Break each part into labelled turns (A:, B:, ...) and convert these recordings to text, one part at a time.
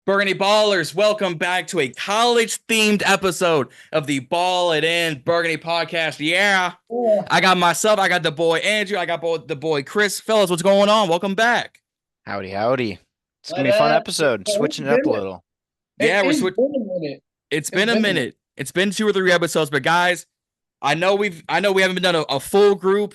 A: Burgundy Ballers, welcome back to a college-themed episode of the Ballin Burgundy podcast. Yeah, I got the boy Andrew, I got the boy Chris. Fellas, what's going on? Welcome back.
B: Howdy, howdy. It's going to be a fun episode, switching it up a little.
A: Yeah,
C: It's been a minute.
A: It's been a minute. It's been 2 or 3 episodes, but guys, I know we haven't done a full group,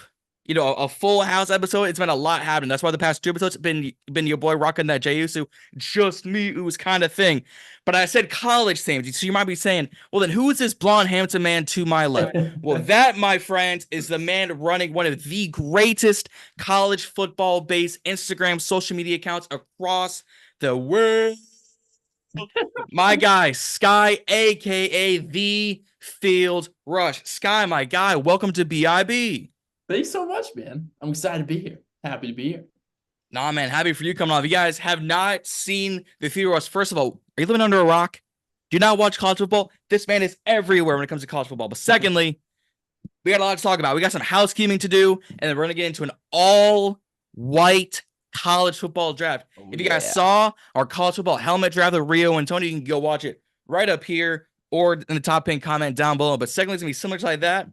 A: a full house episode. It's been a lot happening. That's why the past 2 episodes have been your boy rocking that JUSU, just me, who's kind of thing. But I said college themes, so you might be saying, well, then who is this blonde, handsome man to my left? Well, that, my friends, is the man running one of the greatest college football-based Instagram social media accounts across the world. My guy, Sky, aka the Thefieldrush. Sky, my guy, welcome to BIB.
C: Thanks so much, man. I'm excited to be here. Happy to be here.
A: Nah, man, happy for you coming on. If you guys have not seen the Thefieldrush, first of all, are you living under a rock? Do you not watch college football? This man is everywhere when it comes to college football. But secondly, we got a lot to talk about. We got some housekeeping to do, and then we're going to get into an all-white college football draft. If you guys saw our college football helmet draft with Rio and Tony, you can go watch it right up here or in the top pinned comment down below. But secondly, it's going to be similar to like that.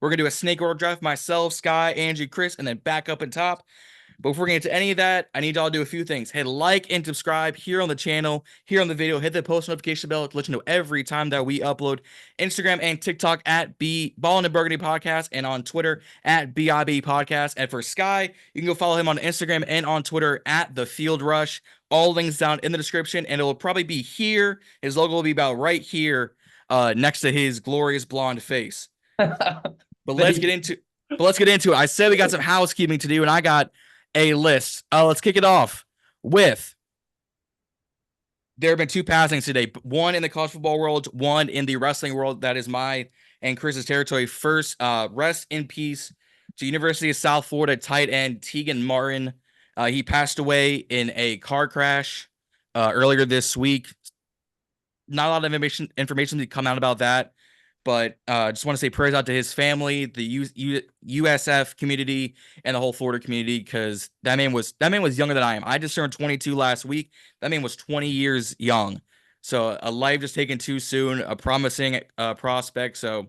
A: We're going to do a snake order draft, myself, Sky, Angie, Chris, and then back up and top. But before we get into any of that, I need y'all to do a few things. Hit like and subscribe here on the channel, here on the video. Hit the post notification bell to let you know every time that we upload. Instagram and TikTok at Ballin Burgundy Podcast, and on Twitter at BIB Podcast. And for Sky, you can go follow him on Instagram and on Twitter at Thefieldrush. All links down in the description, and it will probably be here. His logo will be about right here, next to his glorious blonde face. But let's get into it. I said we got some housekeeping to do, and I got a list. Let's kick it off with, there have been 2 passings today. One in the college football world, one in the wrestling world. That is my and Chris's territory. First, rest in peace to University of South Florida tight end Tegan Martin. He passed away in a car crash earlier this week. Not a lot of information to come out about that. But just want to say prayers out to his family, the USF community, and the whole Florida community, because that man was younger than I am. I just turned 22 last week. That man was 20 years young. So a life just taken too soon, a promising prospect. So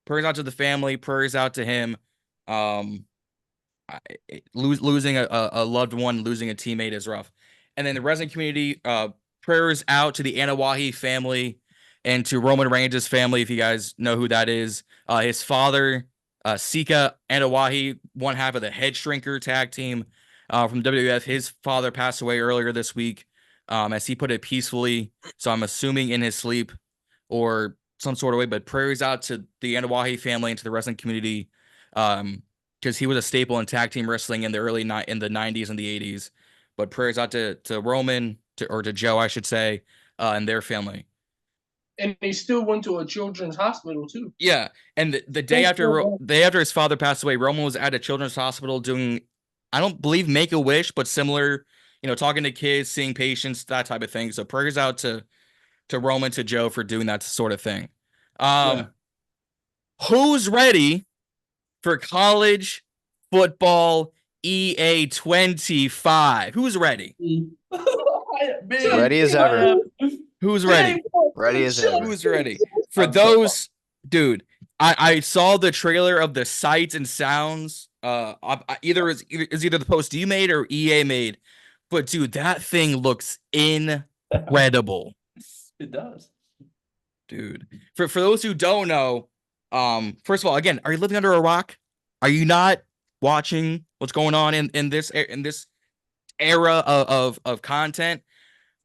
A: prayers out to the family, prayers out to him. Losing a loved one, losing a teammate is rough. And then the resident community, prayers out to the Anawahi family and to Roman Reigns' family, if you guys know who that is. His father, Sika Anawahi, one half of the Head Shrinker tag team from WWF. His father passed away earlier this week, as he put it peacefully. So I'm assuming in his sleep or some sort of way. But prayers out to the Anawahi family and to the wrestling community, because he was a staple in tag team wrestling in the in the 90s and the 80s. But prayers out to Roman, or to Joe, I should say, and their family.
C: And he still went to a children's hospital too.
A: Yeah, and the day after his father passed away, Roman was at a children's hospital doing, I don't believe Make-A-Wish, but similar, talking to kids, seeing patients, that type of thing. So prayers out to Roman, to Joe for doing that sort of thing. Who's ready for college football EA25? Who's ready?
B: Ready as ever.
A: Who's ready?
B: Ready as ever.
A: Who's ready? For those, dude, I saw the trailer of the sights and sounds. Either the post you made or EA made, but dude, that thing looks incredible.
C: It does,
A: dude. For those who don't know, first of all, again, are you living under a rock? Are you not watching what's going on in this era of content?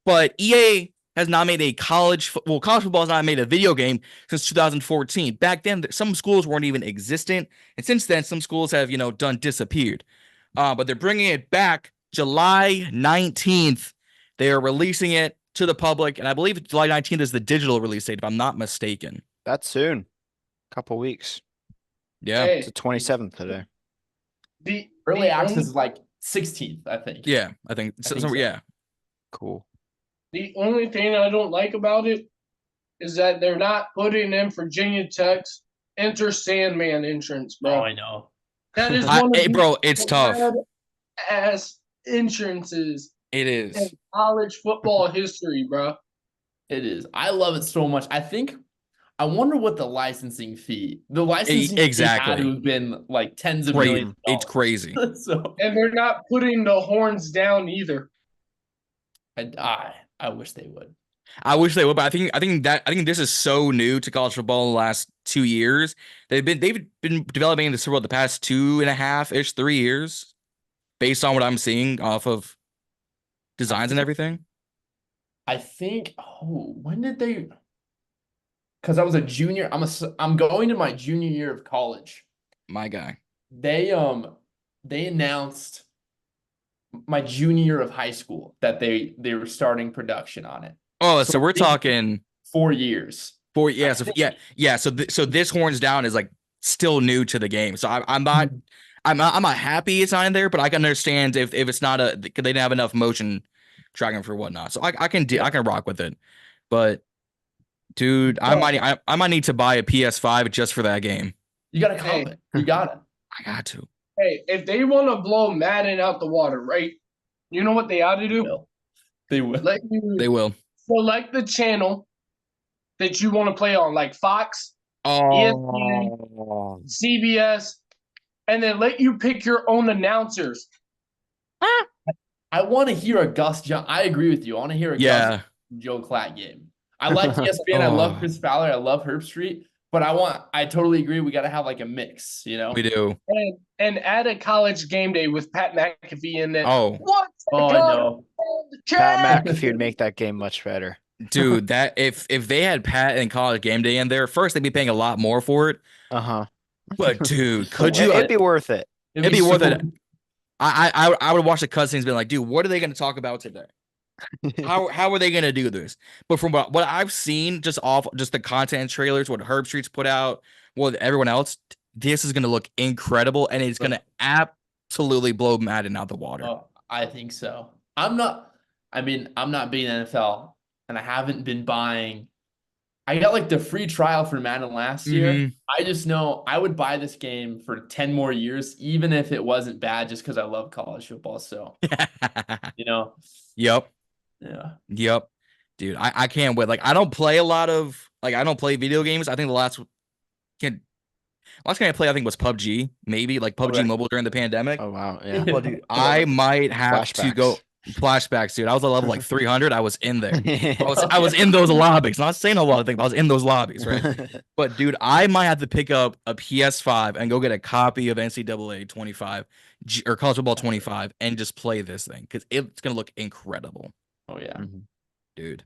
A: But EA has not made a college football has not made a video game since 2014. Back then, some schools weren't even existent, and since then, some schools have disappeared. But they're bringing it back July 19th. They are releasing it to the public, and I believe July 19th is the digital release date, if I'm not mistaken.
B: That's soon. Couple weeks.
A: Yeah,
B: it's the 27th today.
C: The early access is like 16th, I think.
A: Yeah, I think so. Yeah,
B: cool.
C: The only thing I don't like about it is that they're not putting in Virginia Tech's Enter Sandman entrance, bro.
D: Oh, I know.
C: That is
A: bro, it's tough.
C: Ass entrances
A: It
C: in
A: is.
C: college football history, bro.
D: It is. I love it so much. I wonder what the licensing fee fee had
A: Exactly.
D: to have been like tens of millions of
A: It's
D: dollars.
A: crazy.
D: So
C: And they're not putting the horns down either.
D: I wish they would.
A: I wish they would, but I think this is so new to college football in the last 2 years. They've been developing this for the past 2.5-ish, 3 years, based on what I'm seeing off of designs and everything.
D: I think. Oh, when did they? Because I was a junior. I'm going to my junior year of college.
A: My guy.
D: They announced my junior year of high school that they were starting production on it.
A: Oh, so we're talking
D: 4 years.
A: 4 yeah, so this horns down is like still new to the game. So I'm not happy it's not in there, but I can understand if it's not they didn't have enough motion tracking for whatnot. So I can rock with it. But dude, I might need to buy a PS5 just for that game.
D: You got to comp it. You got it.
A: I got to.
C: Hey, if they want to blow Madden out the water, right? You know what they ought to do?
D: They will.
A: They will.
C: Select the channel that you want to play on, like Fox, ESPN, CBS, and then let you pick your own announcers.
D: I want to hear a Gus John. I agree with you. I want to hear a Gus Joe Klatt game. I like ESPN. I love Chris Fowler. I love Herb Street. But I totally agree. We got to have like a mix, you know?
A: We do.
C: And add a college game day with Pat McAfee in it.
A: Oh,
D: no.
B: Pat McAfee would make that game much better.
A: Dude, that if they had Pat and college game day in there, first they'd be paying a lot more for it. But dude, could you?
B: It'd be worth it.
A: It'd be worth it. I would watch the cutscenes, being like, dude, what are they going to talk about today? How are they going to do this? But from what I've seen, just the content trailers, what Herb Street's put out, what everyone else, this is going to look incredible, and it's going to absolutely blow Madden out the water.
D: Oh, I think so. I'm not being NFL, and I haven't been buying. I got like the free trial for Madden last year. I just know I would buy this game for 10 more years, even if it wasn't bad, just because I love college football. So, you know.
A: Yep.
D: Yeah.
A: Yep. Dude, I can't wait. Like, I don't play video games. I think the last game I played, I think, was PUBG, maybe like PUBG Mobile during the pandemic.
B: Oh wow, yeah.
A: Well, dude, I might have to go flashbacks, dude. I was at level like 300. I was in there. I was in those lobbies. Not saying a lot of things, but I was in those lobbies, right? But dude, I might have to pick up a PS5 and go get a copy of NCAA 25 or College Football 25 and just play this thing because it's gonna look incredible.
D: Oh yeah,
A: dude.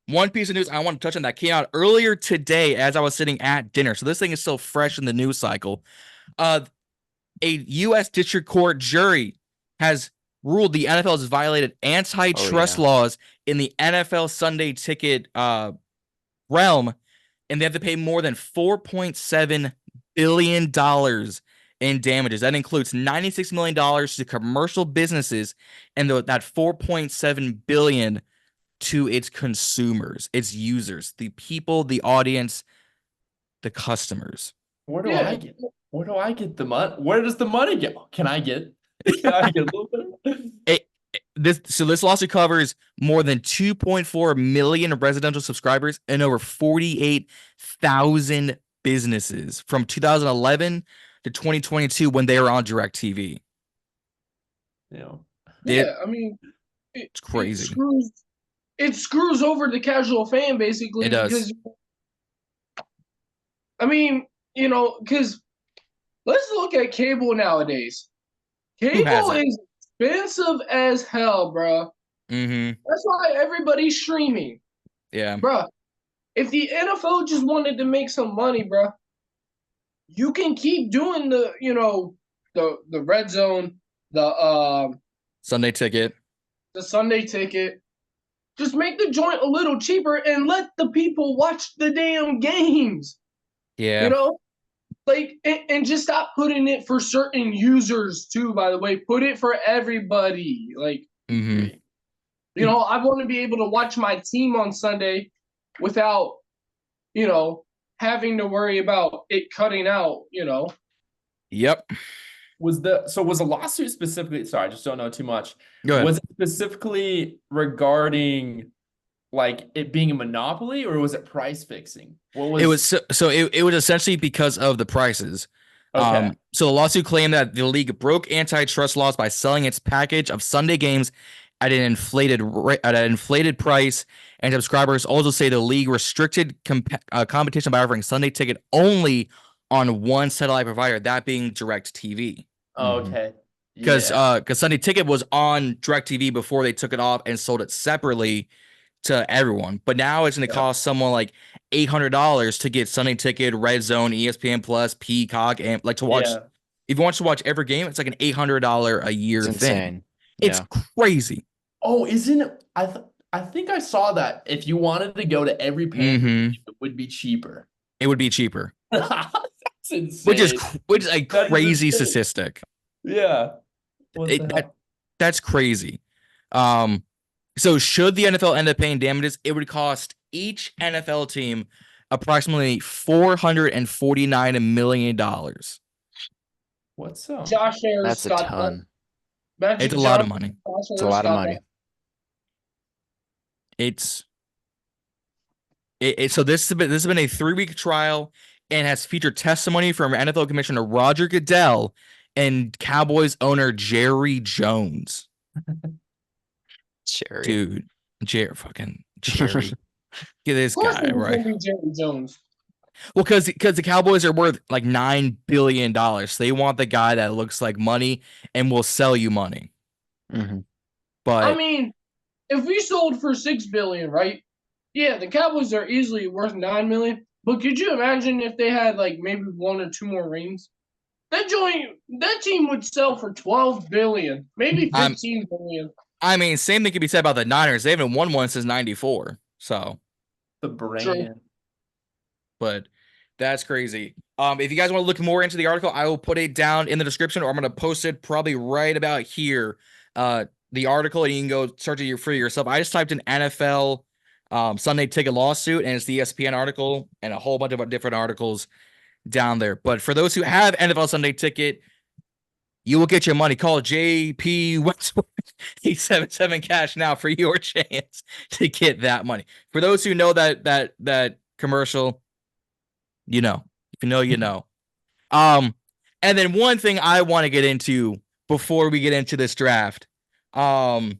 A: One piece of news I want to touch on that came out earlier today as I was sitting at dinner. So this thing is still fresh in the news cycle. A U.S. District Court jury has ruled the NFL has violated antitrust laws in the NFL Sunday ticket realm, and they have to pay more than $4.7 billion in damages. That includes $96 million to commercial businesses and that $4.7 billion to its consumers, its users, the people, the audience, the customers.
D: Where do I get the money? Where does the money go? Can I get a little bit?
A: This lawsuit covers more than 2.4 million residential subscribers and over 48,000 businesses from 2011 to 2022 when they were on DirecTV.
C: I mean,
A: it's crazy.
C: It screws over the casual fan, basically.
A: It does.
C: Because, I mean, because let's look at cable nowadays. Cable is expensive as hell, bro. That's why everybody's streaming.
A: Yeah.
C: Bro, if the NFL just wanted to make some money, bro, you can keep doing the red zone, the
A: Sunday ticket.
C: The Sunday ticket. Just make the joint a little cheaper and let the people watch the damn games.
A: Yeah.
C: And just stop putting it for certain users too, by the way. Put it for everybody. I want to be able to watch my team on Sunday without, having to worry about it cutting out,
A: Yep.
D: Was the lawsuit specifically? Sorry, I just don't know too much.
A: Go ahead.
D: Was it specifically regarding like it being a monopoly, or was it price fixing? What was
A: It was it was essentially because of the prices.
D: okay?
A: So the lawsuit claimed that the league broke antitrust laws by selling its package of Sunday games at an inflated price, and subscribers also say the league restricted competition by offering Sunday ticket only on one satellite provider, that being DirecTV.
D: Okay.
A: Because Sunday Ticket was on DirecTV before they took it off and sold it separately to everyone. But now it's going to cost someone like $800 to get Sunday Ticket, Red Zone, ESPN Plus, Peacock, and like to watch. If you want to watch every game, it's like an $800 a year thing. It's crazy.
D: Oh, isn't it? I think I saw that if you wanted to go to every pay, it would be cheaper.
A: It would be cheaper.
D: That's insane.
A: Which is a crazy statistic.
D: Yeah.
A: That's crazy. So should the NFL end up paying damages, it would cost each NFL team approximately $449 million.
D: What's up?
C: Josh Ayers,
B: That's a ton.
A: It's a lot of money.
B: It's a lot of money.
A: So this has been a 3-week trial and has featured testimony from NFL Commissioner Roger Goodell and Cowboys owner Jerry Jones.
B: Jerry.
A: Dude, fucking Jerry. Get this guy right.
C: Jerry Jones.
A: Well, because the Cowboys are worth like $9 billion. So they want the guy that looks like money and will sell you money.
B: Mm-hmm.
A: But
C: I mean, if we sold for $6 billion, right? Yeah, the Cowboys are easily worth $9 million. But could you imagine if they had like maybe 1 or 2 more rings? That team would sell for $12 billion, maybe $15 billion.
A: I mean, same thing could be said about the Niners. They haven't won one since '94. So
D: the brand.
C: True.
A: But that's crazy. If you guys want to look more into the article, I will put it down in the description, or I'm going to post it probably right about here. The article, and you can go search it for yourself. I just typed in NFL Sunday Ticket lawsuit, and it's the ESPN article and a whole bunch of different articles down there. But for those who have NFL Sunday Ticket, you will get your money. Call JP Westwood 877 cash now for your chance to get that money. For those who know that commercial, you know. If you know, you know. And then one thing I want to get into before we get into this draft, Kelly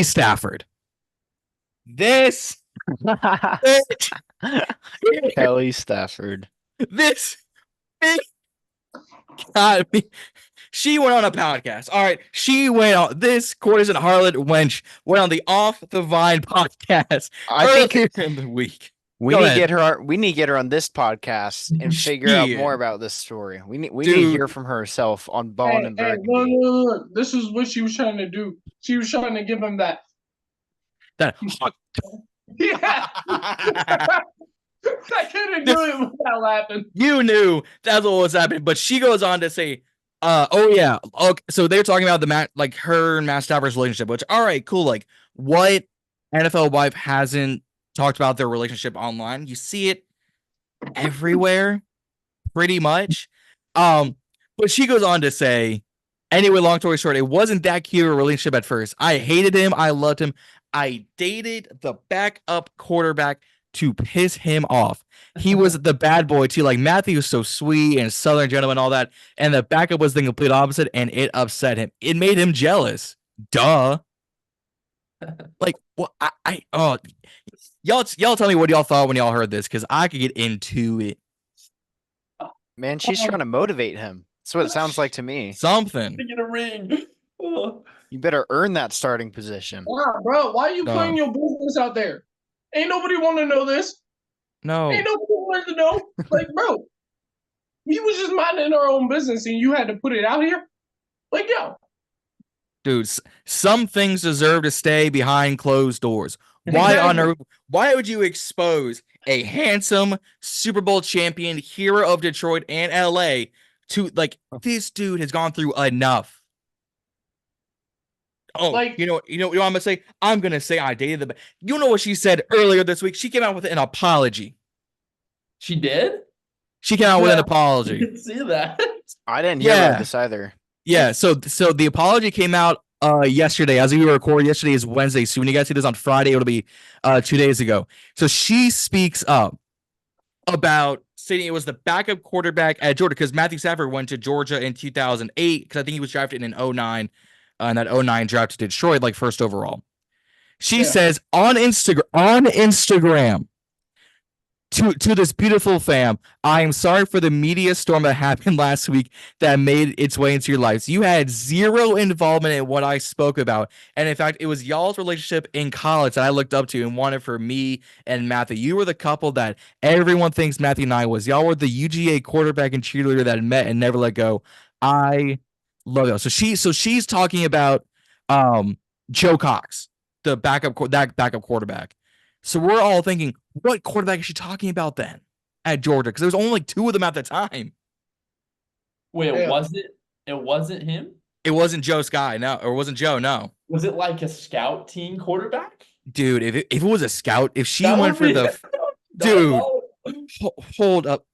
A: Stafford. This
B: Kelly Stafford.
A: This God, she went on a podcast. All right, she went on this Courtesan Harlot wench went on the Off the Vine podcast.
B: I think
A: in the week.
B: We need to get her on this podcast and figure out more about this story. We need to hear from herself on Ballin and Burgundy.
C: Look. This is what she was trying to do. She was trying to give him that. Yeah. I couldn't do it without laughing.
A: You knew that's what was happening, but she goes on to say, so they're talking about her and Matt Stafford's relationship, which, all right, cool. Like, what NFL wife hasn't talked about their relationship online? You see it everywhere, pretty much. But she goes on to say, anyway, long story short, it wasn't that cute of a relationship at first. I hated him. I loved him. I dated the backup quarterback to piss him off. He was the bad boy too. Like, Matthew was so sweet and Southern gentleman, all that. And the backup was the complete opposite, and it upset him. It made him jealous. Duh. Like, well, y'all tell me what y'all thought when y'all heard this, because I could get into it.
B: Man, she's trying to motivate him. That's what it sounds like to me.
A: Something.
D: To get a ring.
B: You better earn that starting position.
C: Wow, bro, why are you putting your business out there? Ain't nobody want to know this.
A: No.
C: Ain't nobody want to know. Like, bro, we was just minding our own business and you had to put it out here? Like, yo.
A: Dude, some things deserve to stay behind closed doors. Why on earth? Why would you expose a handsome Super Bowl champion, hero of Detroit and LA to, like, this dude has gone through enough? Oh,
C: like,
A: you know what I'm gonna say? I'm gonna say I dated the. You know what she said earlier this week? She came out with an apology.
D: She did?
A: She came out with an apology.
D: I didn't see that.
B: I didn't hear about this either.
A: Yeah, so the apology came out yesterday. As we were recording, yesterday is Wednesday. So when you guys see this on Friday, it'll be 2 days ago. So she speaks up about saying it was the backup quarterback at Georgia because Matthew Stafford went to Georgia in 2008 because I think he was drafted in 09, and that 09 draft to Detroit like first overall. She says on Instagram to this beautiful fam, I am sorry for the media storm that happened last week that made its way into your lives. You had zero involvement in what I spoke about. And in fact, it was y'all's relationship in college that I looked up to and wanted for me and Matthew. You were the couple that everyone thinks Matthew and I was. Y'all were the UGA quarterback and cheerleader that met and never let go. I love y'all. So she's talking about Joe Cox, the backup quarterback. So we're all thinking, what quarterback is she talking about then at Georgia? Because there was only like 2 of them at the time.
D: Wait, it wasn't him?
A: It wasn't Joe Sky, no, or it wasn't Joe, no.
D: Was it like a scout team quarterback?
A: Dude, if it was a scout, if she went for the dude, hold up,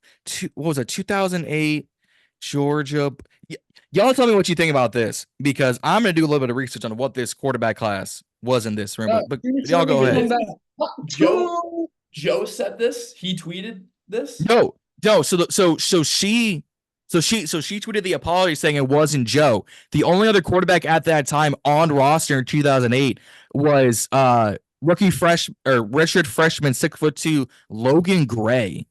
A: what was it? 2008 Georgia. Y'all tell me what you think about this because I'm gonna do a little bit of research on what this quarterback class was in this room. But y'all go ahead.
D: Joe said this. He tweeted this.
A: No. So she tweeted the apology saying it wasn't Joe. The only other quarterback at that time on roster in 2008 was redshirt freshman 6'2" Logan Gray.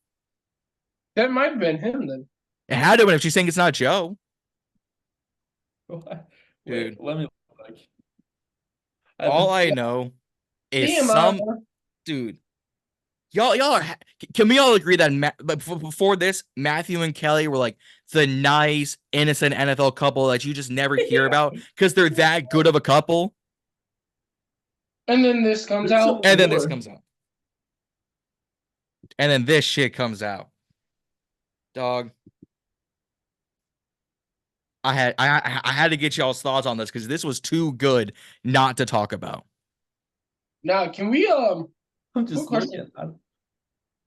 C: That might have been him then.
A: It had to have been if she's saying it's not Joe.
D: Dude, let me look.
A: All I know is dude. Y'all are. Can we all agree that before this, Matthew and Kelly were like the nice, innocent NFL couple that you just never hear about because they're that good of a couple?
C: And then this comes out.
A: And then this comes out. And then this shit comes out. Dog. I had to get y'all's thoughts on this because this was too good not to talk about.
C: Now, can we
D: I'm just
C: quick question.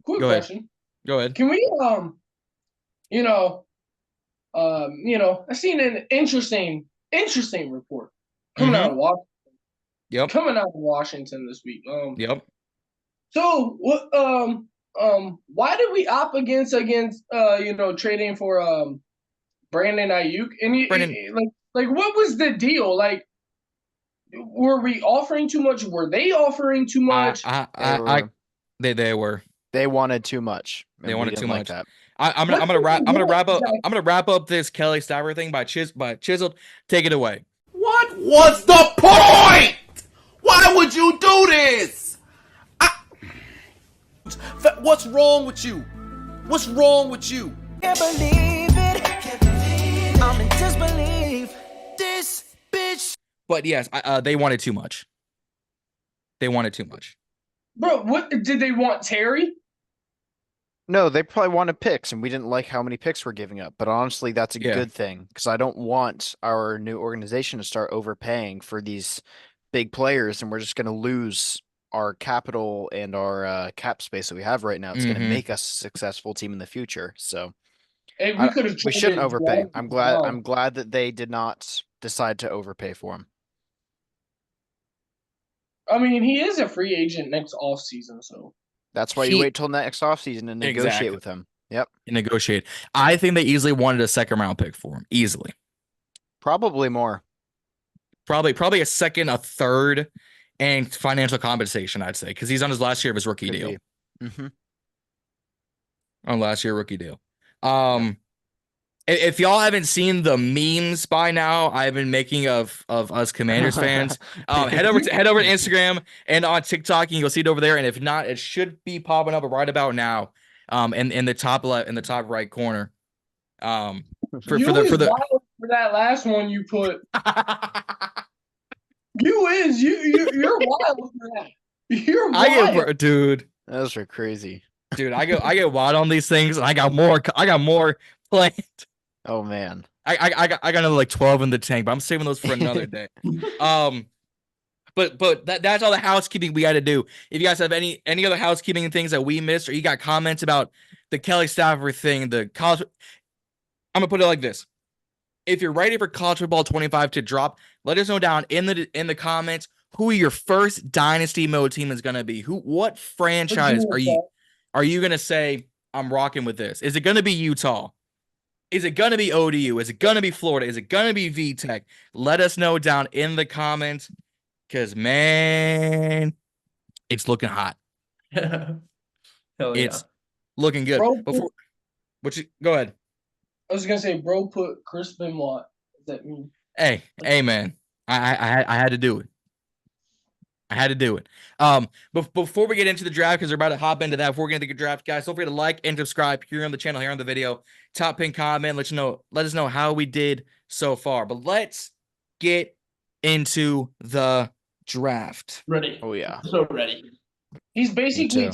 A: Go ahead.
C: Can we I seen an interesting report coming out of Washington.
A: Yep.
C: Coming out of Washington this week.
A: Yep.
C: So what why did we opt against trading for Brandon Aiyuk? And like what was the deal? Like were we offering too much? Were they offering too much?
A: They were.
B: They wanted too much.
A: They wanted too much.
B: That.
A: I'm gonna wrap up this Kelly Stafford thing by Chiseled. Take it away.
E: What was the point? Why would you do this? What's wrong with you? What's wrong with you?
F: Can't believe it. I'm in disbelief. This bitch.
A: But yes, they wanted too much. They wanted too much.
C: Bro, what did they want, Terry?
B: No, they probably wanted picks, and we didn't like how many picks we're giving up. But honestly, that's a good thing because I don't want our new organization to start overpaying for these big players, and we're just going to lose our capital and our cap space that we have right now. It's going to make us a successful team in the future. So we shouldn't overpay. I'm glad that they did not decide to overpay for him.
C: I mean, he is a free agent next offseason, so.
B: That's why you wait till next offseason and negotiate with him. Yep.
A: Negotiate. I think they easily wanted a second round pick for him. Easily.
B: Probably more.
A: Probably a second, a third, and financial compensation, I'd say, because he's on his last year of his rookie deal. On last year rookie deal. If y'all haven't seen the memes by now, I've been making of us Commanders fans. Head over to Instagram and on TikTok, and you'll see it over there. And if not, it should be popping up right about now. In the top left, in the top right corner. For
C: that last one you put. You're wild for that. You're wild.
A: Dude.
B: Those are crazy.
A: Dude, I get wild on these things, and I got more planned.
B: Oh man,
A: I got another like 12 in the tank, but I'm saving those for another day. But that's all the housekeeping we got to do. If you guys have any other housekeeping things that we missed, or you got comments about the Kelly Stafford thing, the college, I'm gonna put it like this. If you're ready for college football 25 to drop, let us know down in the comments who your first dynasty mode team is gonna be. What franchise are you gonna say I'm rocking with this? Is it gonna be Utah? Is it gonna be ODU? Is it gonna be Florida? Is it gonna be VTech? Let us know down in the comments, because man, it's looking hot.
D: Hell yeah.
A: It's looking good.
C: Bro,
A: Go ahead.
C: I was gonna say, bro, put Chris Benoit. What does that mean?
A: Hey, man. I had to do it. I had to do it. But before we get into the draft, because we're about to hop into that, before we get into the draft, guys, don't forget to like and subscribe here on the channel, here on the video. Top pin comment, let us know how we did so far. But let's get into the draft.
D: Ready.
B: Oh yeah.
D: So ready.
C: He's basically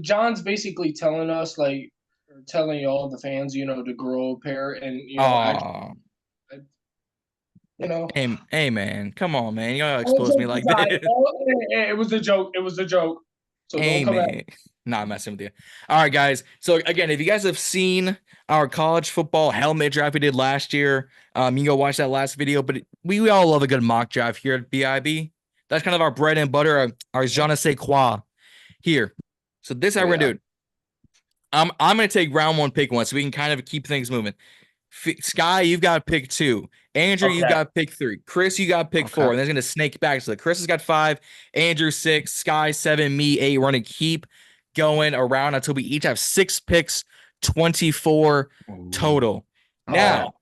C: John's basically telling us, like, or telling y'all, the fans, to grow a pair and, actually,
A: Hey, man, come on, man. You gotta expose me like this.
C: It was a joke. It was a joke. So don't come at me.
A: Nah, I'm messing with you. All right, guys. So again, if you guys have seen our college football helmet draft we did last year, you can go watch that last video. But we all love a good mock draft here at BIB. That's kind of our bread and butter, our je ne sais quoi here. So this is how we're gonna do it. I'm gonna take round 1, pick 1, so we can kind of keep things moving. Sky, you've got pick 2. Andrew, you got pick 3. Chris, you got pick 4. And that's gonna snake back. So Chris has got 5, Andrew 6, Sky 7, me 8. We're gonna keep going around until we each have 6 picks, 24 total. Now,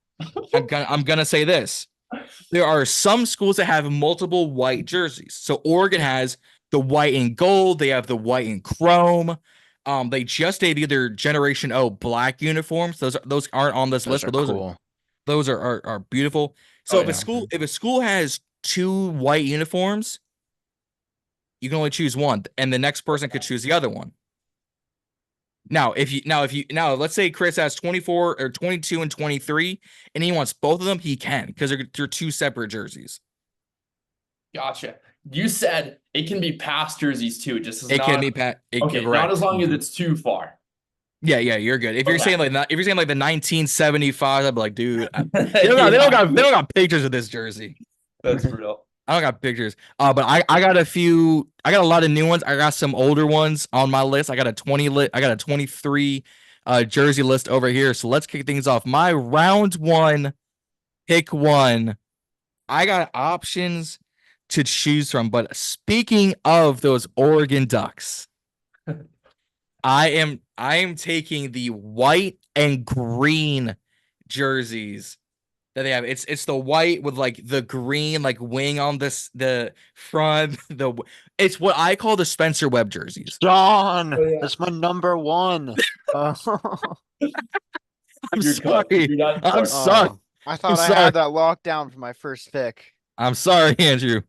A: I'm gonna say this. There are some schools that have multiple white jerseys. So Oregon has the white and gold. They have the white and chrome. They just debuted their Generation O black uniforms. Those aren't on this list, but those are beautiful. So if a school has 2 white uniforms, you can only choose one, and the next person could choose the other one. Now, let's say Chris has 24 or 22 and 23, and he wants both of them, he can, because they're 2 separate jerseys.
D: Gotcha. You said it can be past jerseys too, just as
A: can be past.
D: Okay, not as long as it's too far.
A: Yeah, you're good. If you're saying like the 1975, I'd be like, dude, they don't got pictures of this jersey.
D: That's real.
A: I don't got pictures. But I got a lot of new ones. I got some older ones on my list. I got a 23 jersey list over here. So let's kick things off. My round 1, pick 1. I got options to choose from. But speaking of those Oregon Ducks, I am taking the white and green jerseys that they have. It's the white with like the green like wing on the front. It's what I call the Spencer Webb jerseys.
B: John, that's my number 1.
A: I'm sorry. I'm sorry.
B: I thought I had that locked down for my first pick.
A: I'm sorry, Andrew.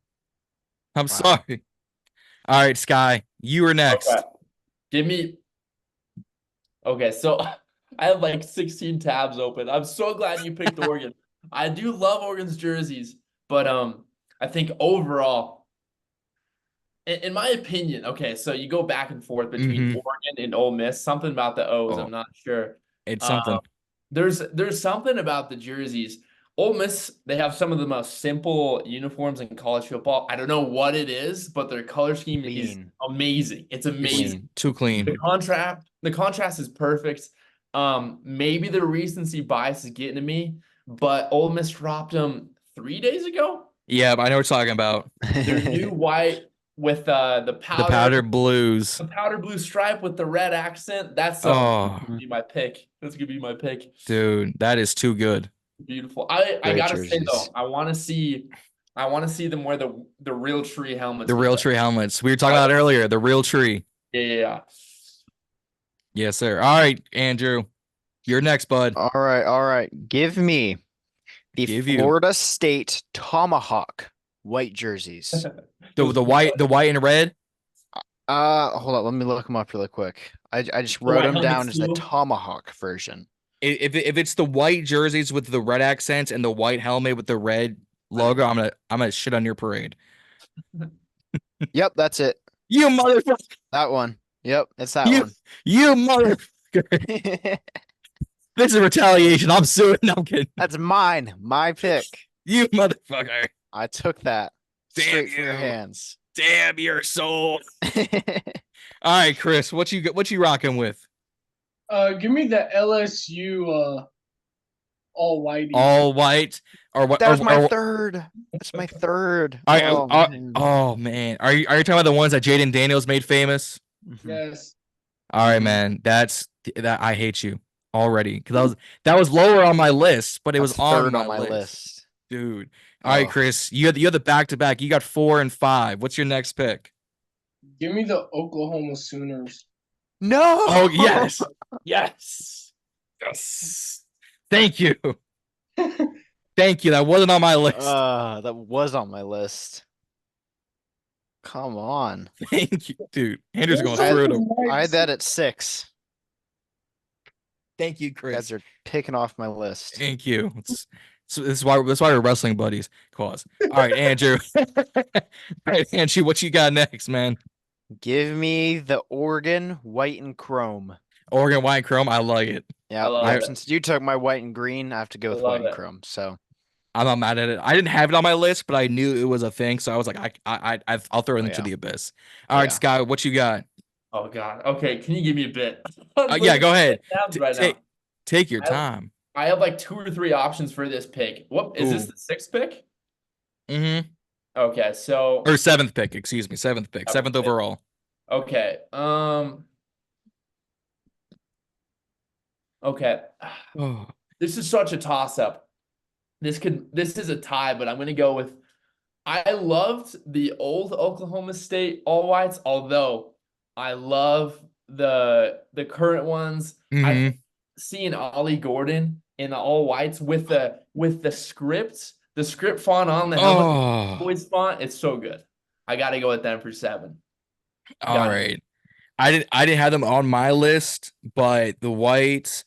A: I'm sorry. All right, Sky, you are next.
D: Okay. Give me. Okay, so I have like 16 tabs open. I'm so glad you picked Oregon. I do love Oregon's jerseys, but I think overall, in my opinion, okay, so you go back and forth between Oregon and Ole Miss. Something about the O's, I'm not sure.
A: It's something.
D: There's something about the jerseys. Ole Miss, they have some of the most simple uniforms in college football. I don't know what it is, but their color scheme is amazing. It's amazing.
A: Too clean.
D: The contrast is perfect. Maybe the recency bias is getting to me, but Ole Miss dropped them 3 days ago.
A: Yeah, I know what you're talking about.
D: Their new white with the
A: powder blues.
D: The powder blue stripe with the red accent. That's gonna be my pick. That's gonna be my pick.
A: Dude, that is too good.
D: Beautiful. I gotta say though, I want to see them wear the real tree helmets.
A: The real tree helmets. We were talking about earlier. The real tree.
D: Yeah.
A: Yes, sir. All right, Andrew, you're next, bud.
B: All right. Give me the Florida State Tomahawk white jerseys.
A: the white and red.
B: Hold on. Let me look them up really quick. I just wrote them down as the Tomahawk version.
A: If it's the white jerseys with the red accents and the white helmet with the red logo, I'm gonna shit on your parade.
B: Yep, that's it.
A: You motherfucker.
B: That one. Yep, it's that one.
A: You motherfucker. This is retaliation. I'm suing. No, I'm kidding.
B: That's mine. My pick.
A: You motherfucker.
B: I took that
A: Damn
B: straight from your
A: you.
B: hands.
A: Damn your soul. All right, Chris, what you rocking with?
C: Give me the LSU all whitey.
A: All white or what?
B: That was my third. That's my third.
A: Oh man. Are you talking about the ones that Jaden Daniels made famous?
C: Yes.
A: All right, man. That I hate you already because that was lower on my list, but it was
B: third
A: on my list. Dude. All right, Chris. You had the back-to-back. You got 4 and 5. What's your next pick?
C: Give me the Oklahoma Sooners.
B: No.
A: Oh yes. Yes. Thank you. Thank you. That wasn't on my list.
B: That was on my list. Come on.
A: Thank you, dude. Andrew's going through them.
B: I had that at 6.
A: Thank you,
B: You
A: Chris.
B: guys are picking off my list.
A: Thank you. So this is why we're wrestling buddies. Cause. All right, Andrew. All right, Andrew, what you got next, man?
B: Give me the Oregon white and chrome.
A: Oregon white and chrome. I like it.
B: Yeah, since you took my white and green, I have to go with white and chrome. So
A: I'm not mad at it. I didn't have it on my list, but I knew it was a thing, so I was like, I'll throw it into the abyss. All right, Sky, what you got?
D: Oh God. Okay, can you give me a bit?
A: Yeah, go ahead.
D: Take
A: your time.
D: I have like 2 or 3 options for this pick. What is this, the 6th pick?
A: Mm-hmm.
D: Okay, so
A: or 7th pick, excuse me, 7th pick, 7th overall.
D: Okay. Okay.
A: Oh.
D: This is such a toss-up. This is a tie, but I'm gonna go with. I loved the old Oklahoma State all whites, although I love the current ones.
A: Mm-hmm.
D: Seeing Ollie Gordon in the all whites with the script font on the helmet, always font. It's so good. I got to go with them for 7.
A: All right. I didn't have them on my list, but the whites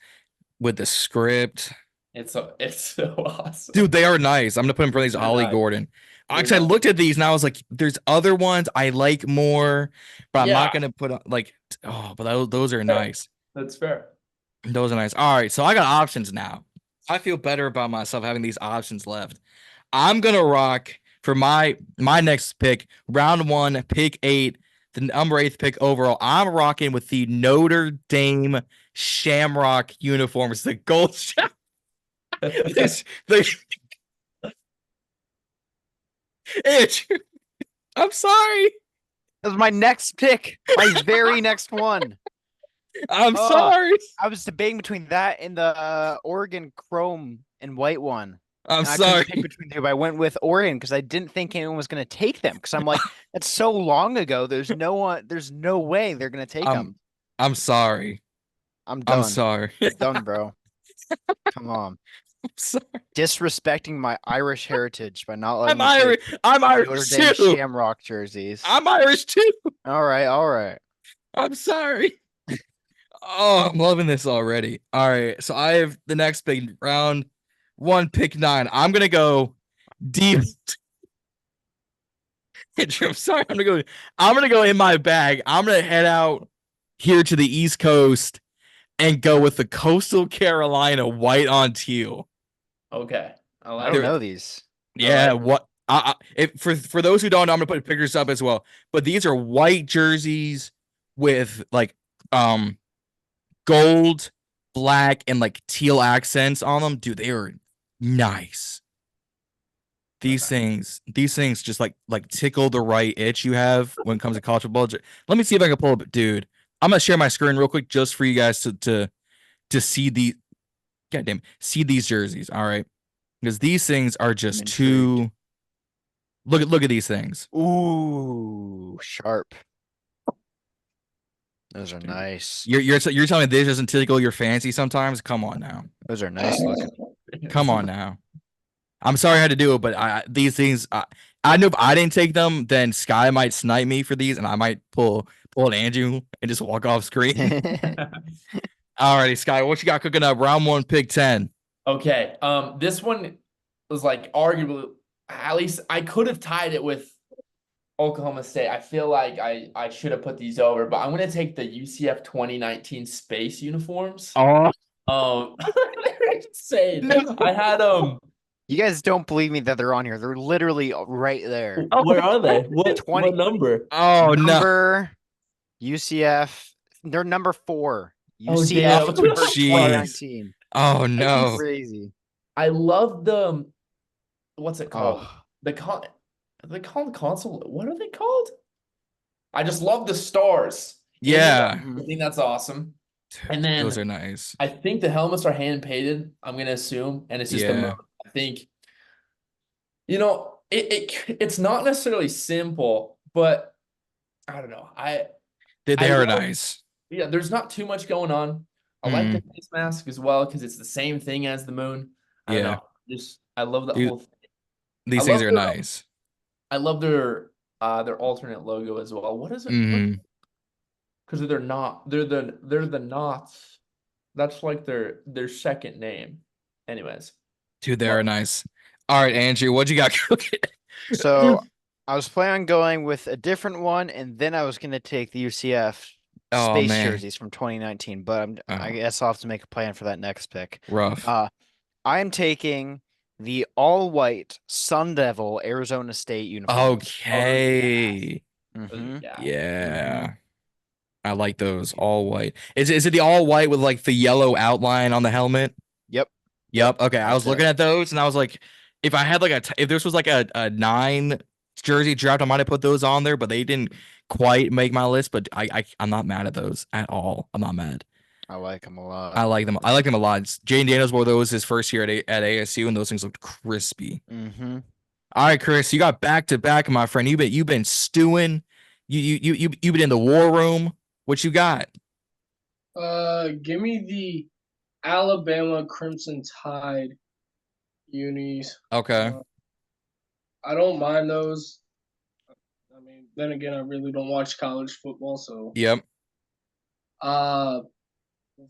A: with the script.
D: It's so awesome.
A: Dude, they are nice. I'm gonna put them for these Ollie Gordon. Actually, I looked at these and I was like, there's other ones I like more, but I'm not gonna put like but those are nice.
D: That's fair.
A: Those are nice. All right, so I got options now. I feel better about myself having these options left. I'm gonna rock for my next pick, round 1, pick 8, the number 8th pick overall. I'm rocking with the Notre Dame Shamrock uniforms, the gold shot. I'm sorry.
B: That was my next pick. My very next one.
A: I'm sorry.
B: I was debating between that and the Oregon chrome and white one.
A: I'm sorry.
B: I couldn't pick between the two, but I went with Oregon because I didn't think anyone was going to take them. Because I'm like, that's so long ago. There's no way they're going to take them.
A: I'm sorry.
B: I'm done.
A: I'm sorry.
B: Done, bro. Come on.
A: I'm sorry.
B: Disrespecting my Irish heritage by not letting
A: I'm Irish
B: Notre
A: too.
B: Dame Shamrock jerseys.
A: I'm Irish too.
B: All right.
A: I'm sorry. Oh, I'm loving this already. All right, so I have the next big round 1, pick 9. I'm gonna go deep. I'm sorry. I'm gonna go in my bag. I'm gonna head out here to the East Coast and go with the Coastal Carolina white on teal.
D: Okay,
B: I don't know these.
A: Yeah, what? For those who don't know, I'm gonna put pictures up as well. But these are white jerseys with like gold, black, and like teal accents on them. Dude, they are nice. These things just like tickle the right itch you have when it comes to college football. Let me see if I can pull up, dude. I'm gonna share my screen real quick just for you guys to see the see these jerseys. All right, because these things are just too. Look at these things.
B: Ooh, sharp. Those are nice.
A: You're telling me this doesn't tickle your fancy sometimes? Come on now.
B: Those are nice looking.
A: Come on now. I'm sorry I had to do it, but these things, I know if I didn't take them, then Sky might snipe me for these, and I might pull an Andrew and just walk off screen. Alrighty, Sky, what you got cooking up? Round 1, pick 10.
D: Okay. This one was like arguably, at least I could have tied it with Oklahoma State. I feel like I should have put these over, but I'm gonna take the UCF 2019 space uniforms.
A: Oh,
D: They're insane. I had
B: You guys don't believe me that they're on here. They're literally right there.
D: Where are they? What
B: 20.
D: number?
A: Oh no.
B: Number UCF. They're number 4.
D: Oh,
B: UCF
D: damn.
B: for
A: Jeez.
B: 2019.
A: Oh no.
B: Crazy.
D: I love the what's it called?
B: Oh,
D: They called console. What are they called? I just love the stars.
A: Yeah.
D: I think that's awesome. And then
A: Those are nice.
D: I think the helmets are hand painted. I'm gonna assume, and it's just the
A: Yeah.
D: moon. I think, it's not necessarily simple, but I don't know.
A: They
D: I
A: are
D: love-
A: nice.
D: Yeah, there's not too much going on. I like the face mask as well because it's the same thing as the moon. I don't
A: Yeah.
D: know. Just I love that
A: Dude,
D: whole thing.
A: These
D: I
A: things
D: love
A: are
D: the-
A: nice.
D: I love their alternate logo as well. What is it?
A: Mhm.
D: Because they're the knots. That's like their second name. Anyways.
A: Dude, they are nice. All right, Andrew, what you got cooking?
B: so I was planning on going with a different one, and then I was going to take the UCF
A: Oh,
B: space
A: man.
B: jerseys from 2019. But I
A: Oh.
B: guess I'll have to make a plan for that next pick.
A: Rough.
B: I'm taking the all-white Sun Devil Arizona State uniform.
A: Okay.
B: Mhm.
A: Yeah. I like those all white. Is it the all white with like the yellow outline on the helmet?
B: Yep.
A: Okay. I was
B: That's it.
A: looking at those and I was like, if I had like if this was like a 9 jersey draft, I might have put those on there, but they didn't quite make my list. But I'm not mad at those at all. I'm not mad.
B: I like them a lot.
A: I like them. I like them a lot. Jaden Daniels wore those his first year at ASU, and those things looked crispy.
B: Mm-hmm.
A: All right, Chris, you got back to back, my friend. You've been stewing. You've been in the war room. What you got?
C: Give me the Alabama Crimson Tide unis.
A: Okay.
C: I don't mind those. I mean, then again, I really don't watch college football, so.
A: Yep.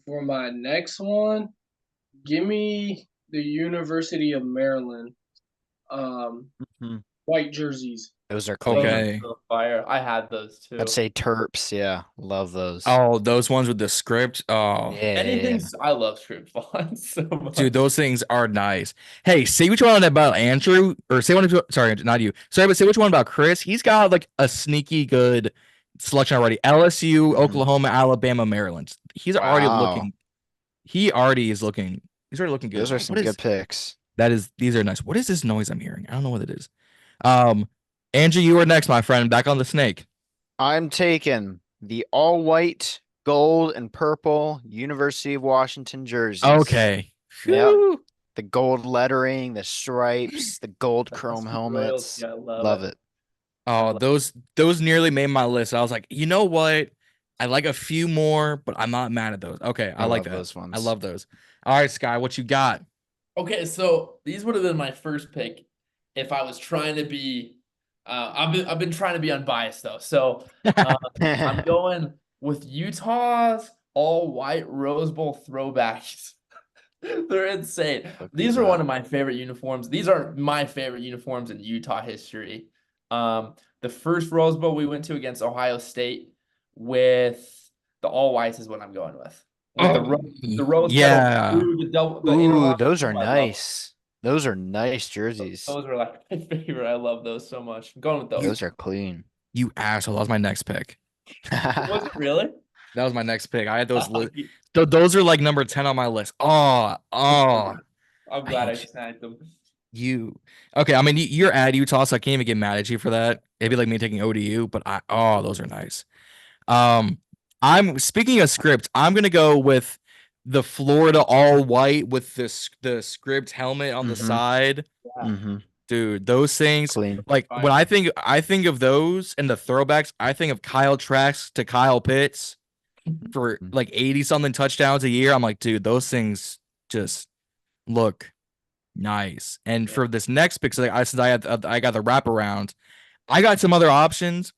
C: For my next one, give me the University of Maryland, white jerseys.
B: Those are cool.
A: Okay.
D: Fire. I had those too.
B: I'd say Terps. Yeah, love those.
A: Oh, those ones with the script. Oh,
D: Anything. I love script fonts so much.
A: dude, those things are nice. Hey, say which one about Andrew, or say one. Sorry, not you. Sorry, but say which one about Chris. He's got like a sneaky good selection already. LSU, Oklahoma, Alabama, Maryland. He's already looking. He already is looking. He's already looking good.
B: Those are some good picks.
A: These are nice. What is this noise I'm hearing? I don't know what it is. Andrew, you are next, my friend. Back on the snake.
B: I'm taking the all white, gold, and purple University of Washington jerseys.
A: Okay.
B: Yep.
A: Whew.
B: The gold lettering, the stripes, the gold chrome helmets.
D: Yeah,
B: love it.
A: Oh, those nearly made my list. I was like, you know what? I like a few more, but I'm not mad at those. Okay, I like that.
B: those ones.
A: I love those. All right, Sky, what you got?
D: Okay, so these would have been my first pick if I was trying to be. I've been trying to be unbiased though, so I'm going with Utah's all white Rose Bowl throwbacks. They're insane. These are one of my favorite uniforms. These are my favorite uniforms in Utah history. The first Rose Bowl we went to against Ohio State with the all whites is what I'm going with. The rose
A: yeah.
B: Ooh, those are nice. Those are nice jerseys.
D: Those are like my favorite. I love those so much. I'm going with those.
B: Those are clean.
A: You asshole. That was my next pick.
D: Was it really?
A: That was my next pick. I had those. Those are like number 10 on my list. Oh.
D: I'm glad I snagged them.
A: Okay, I mean, you're at Utah, so I can't even get mad at you for that. It'd be like me taking ODU, but those are nice. I'm speaking of script, I'm gonna go with the Florida all white with the script helmet on the side.
B: Mm-hmm.
A: Dude, those things
B: Clean.
A: like when I think of those and the throwbacks, I think of Kyle Trask to Kyle Pitts for like 80 something touchdowns a year. I'm like, dude, those things just look nice. And for this next pick, since I got the wraparound, I got some other options,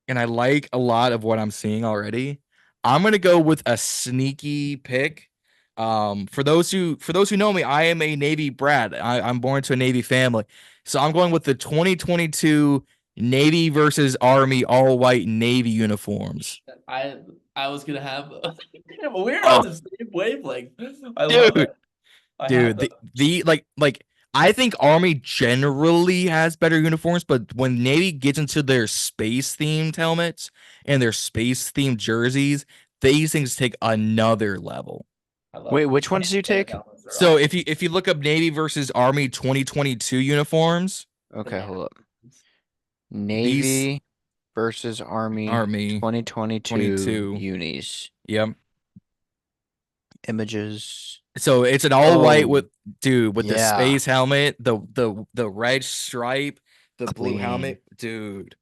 A: and I like a lot of what I'm seeing already. I'm gonna go with a sneaky pick. For those who know me, I am a Navy brat. I'm born to a Navy family, so I'm going with the 2022 Navy versus Army all white Navy uniforms.
D: I was gonna have. We're on the same wavelength. I love it.
A: Dude, I think Army generally has better uniforms, but when Navy gets into their space themed helmets and their space themed jerseys, these things take another level.
B: Wait, which ones do you take?
A: So if you look up Navy versus Army 2022 uniforms,
B: okay, hold up. Navy versus Army 2022 unis.
A: Yep.
B: Images.
A: So it's an all white with the space helmet, the red stripe, the blue helmet, dude.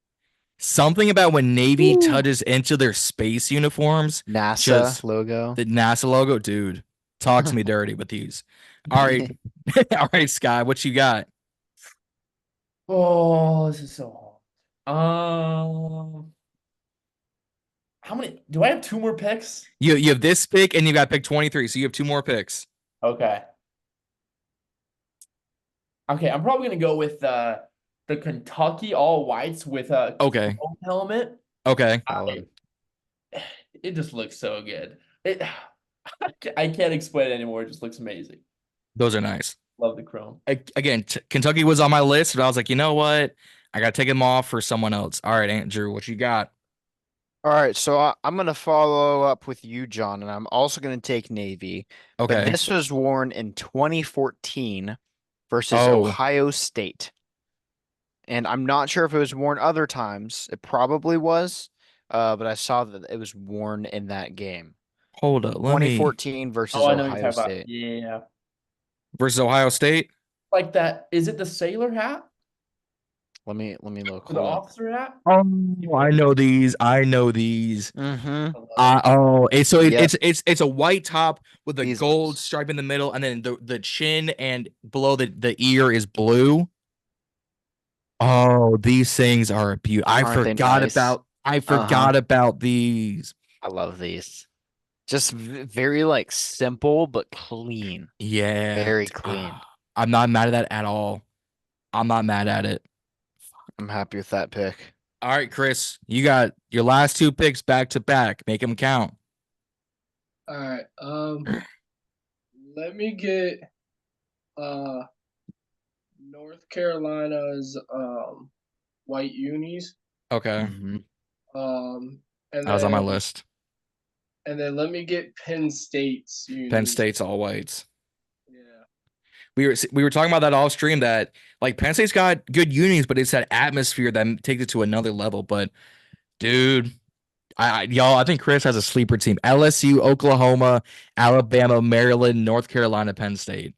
A: Something about when Navy touches into their space uniforms,
B: NASA logo.
A: The NASA logo, dude. Talk to me dirty with these. All right. All right, Sky, what you got?
D: Oh, this is so hard. How many? Do I have 2 more picks?
A: You have this pick and you got pick 23, so you have 2 more picks.
D: Okay. Okay, I'm probably gonna go with the Kentucky all whites with a helmet.
A: Okay.
D: It just looks so good. I can't explain it anymore. It just looks amazing.
A: Those are nice.
D: Love the chrome.
A: Again, Kentucky was on my list, but I was like, you know what? I gotta take them off for someone else. All right, Andrew, what you got?
B: All right, so I'm going to follow up with you, John, and I'm also going to take Navy.
A: Okay.
B: But this was worn in 2014 versus Ohio State. And I'm not sure if it was worn other times. It probably was, but I saw that it was worn in that game.
A: Hold up,
B: 2014 versus Ohio State.
D: Yeah.
A: Versus Ohio State?
D: Like that. Is it the sailor hat?
B: Let me look.
D: The officer hat?
A: Oh, I know these.
B: Mm-hmm.
A: It's a white top with a gold stripe in the middle, and then the chin and below the ear is blue. Oh, these things are beautiful. I forgot about these.
B: I love these. Just very like simple but clean.
A: Yeah,
B: very clean.
A: I'm not mad at that at all. I'm not mad at it.
B: I'm happy with that pick.
A: All right, Chris, you got your last 2 picks back to back. Make them count.
C: All right. Let me get North Carolina's white unis.
A: Okay.
B: Mm-hmm.
C: And
A: that was on my list.
C: And then let me get Penn State's unis.
A: Penn State's all whites.
C: Yeah.
A: We were talking about that off stream that like Penn State's got good unis, but it's that atmosphere that takes it to another level. But dude, I think Chris has a sleeper team: LSU, Oklahoma, Alabama, Maryland, North Carolina, Penn State.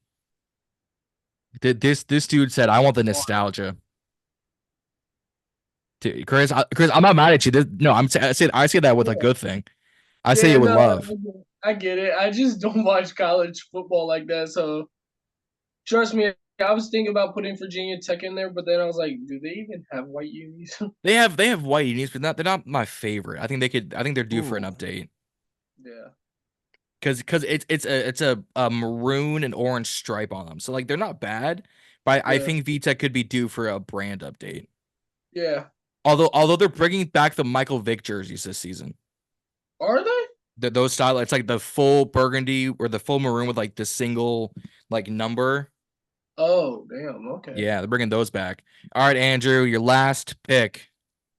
A: This dude said, "I want the nostalgia." Dude, Chris, I'm not mad at you. I say that with a good thing. I say it with love.
C: I get it. I just don't watch college football like that, so trust me. I was thinking about putting Virginia Tech in there, but then I was like, do they even have white unis?
A: They have white unis, but they're not my favorite. I think they're due for an update.
C: Yeah.
A: Because it's a maroon and orange stripe on them, so like they're not bad, but I think VTech could be due for a brand update.
C: Yeah.
A: Although they're bringing back the Michael Vick jerseys this season.
C: Are they?
A: Those style, it's like the full burgundy or the full maroon with like the single like number.
C: Oh, damn. Okay.
A: Yeah, they're bringing those back. All right, Andrew, your last pick.